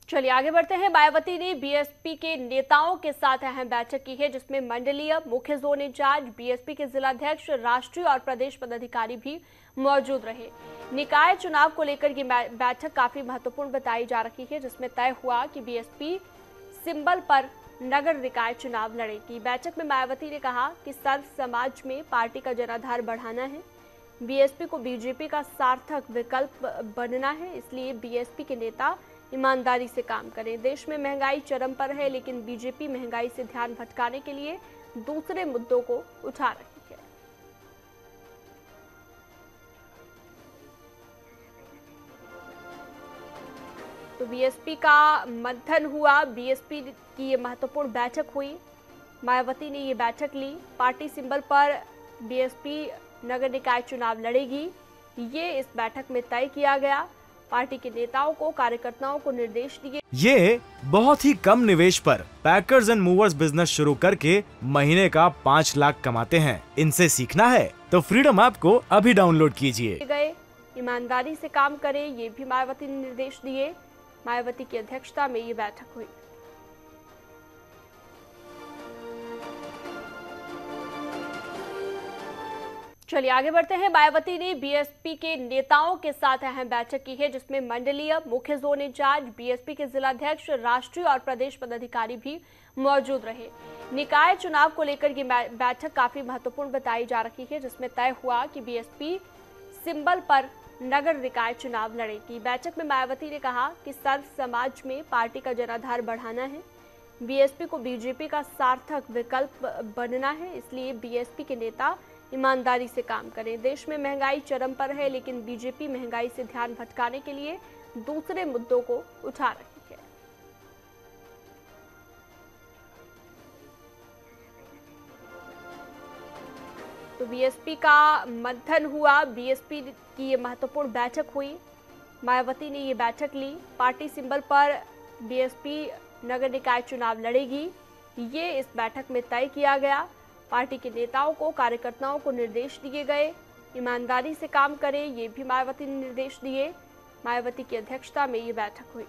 चलिए आगे बढ़ते हैं। मायावती ने बीएसपी के नेताओं के साथ अहम बैठक की है, जिसमें मंडलीय, मुख्य जोन इंचार्ज, बीएसपी के जिलाध्यक्ष, राष्ट्रीय और प्रदेश पदाधिकारी भी मौजूद रहे। निकाय चुनाव को लेकर ये बैठक काफी महत्वपूर्ण बताई जा रही है, जिसमें तय हुआ कि बीएसपी सिंबल पर नगर निकाय चुनाव लड़ेगी। बैठक में मायावती ने कहा कि सर्व समाज में पार्टी का जनाधार बढ़ाना है, बीएसपी को बीजेपी का सार्थक विकल्प बनना है, इसलिए बीएसपी के नेता ईमानदारी से काम करें। देश में महंगाई चरम पर है, लेकिन बीजेपी महंगाई से ध्यान भटकाने के लिए दूसरे मुद्दों को उठा रही है। तो बीएसपी का मंथन हुआ, बीएसपी की ये महत्वपूर्ण बैठक हुई। मायावती ने ये बैठक ली। पार्टी सिंबल पर बीएसपी नगर निकाय चुनाव लड़ेगी, ये इस बैठक में तय किया गया। पार्टी के नेताओं को, कार्यकर्ताओं को निर्देश दिए। ये बहुत ही कम निवेश पर पैकर्स एंड मूवर्स बिजनेस शुरू करके महीने का 5 लाख कमाते हैं। इनसे सीखना है तो फ्रीडम ऐप को अभी डाउनलोड कीजिए। गए ईमानदारी से काम करें, ये भी मायावती ने निर्देश दिए। मायावती की अध्यक्षता में ये बैठक हुई। चलिए आगे बढ़ते हैं। मायावती ने बीएसपी के नेताओं के साथ अहम बैठक की है, जिसमें मंडलीय, मुख्य जोन इंचार्ज, बीएसपी के जिलाध्यक्ष, राष्ट्रीय और प्रदेश पदाधिकारी भी मौजूद रहे। निकाय चुनाव को लेकर ये बैठक काफी महत्वपूर्ण बताई जा रही है, जिसमें तय हुआ कि बीएसपी सिंबल पर नगर निकाय चुनाव लड़ेगी। बैठक में मायावती ने कहा कि सर्व समाज में पार्टी का जनाधार बढ़ाना है, बीएसपी को बीजेपी का सार्थक विकल्प बनना है, इसलिए बीएसपी के नेता ईमानदारी से काम करें। देश में महंगाई चरम पर है, लेकिन बीजेपी महंगाई से ध्यान भटकाने के लिए दूसरे मुद्दों को उठा रही है। तो बीएसपी का मंथन हुआ, बीएसपी की ये महत्वपूर्ण बैठक हुई। मायावती ने ये बैठक ली। पार्टी सिंबल पर बीएसपी नगर निकाय चुनाव लड़ेगी, ये इस बैठक में तय किया गया। पार्टी के नेताओं को, कार्यकर्ताओं को निर्देश दिए गए। ईमानदारी से काम करें, ये भी मायावती ने निर्देश दिए। मायावती की अध्यक्षता में ये बैठक हुई।